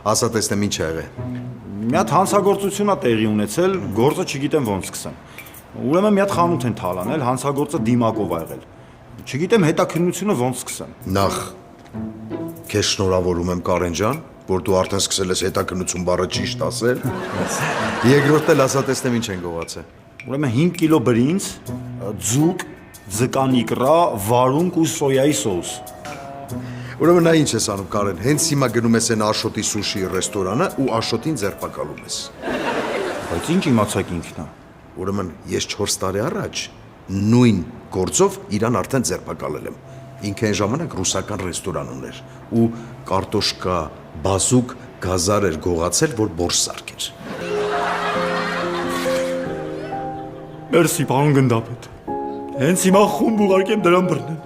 Ասա տեսնեմ ինչ ա եղել։ Մի հատ հանցագործություն ա տեղի ունեցել, գործը չգիտեմ ոնց սկսեմ։ Ուրեմն մի հատ խանութ են թալանել, հանցագործը դիմակով ա եղել։ Չգիտեմ հետաքննությունը ոնց սկսեմ։ Նախ քեզ շնորհավորում եմ Կարեն ջան, որ դու արդեն սկսել ես հետաքննություն բառը ճիշտ ասել։ Երկրորդն էլ ասա տեսնեմ ինչ են գողացել։ Ուրեմն 5 կիլո բրինձ, ձուկ, ձկան իկրա, վարունգ ու սոյայի սոուս։ Ուրեմն նա ինչ ես անում Կարեն, հենց հիմա գնում ես այն Աշոտի սուշի ռեստորանը ու Աշոտին ձերբակալում ես։ Բայց ինչ իմացակ ինքն է։ Ուրեմն ես 4 տարի առաջ նույն գործով իրան արդեն ձերբակալել եմ։ Ինքը այն ժամանակ ռուսական ռեստորան ուներ ու կարտոշկա, բազուկ, գազար էր գողացել, որ բորշ սարքեր։ Մերսի, պարոն գնդապետ։ Հենց հիմա խումբ ուղարկեմ դրան բռնել։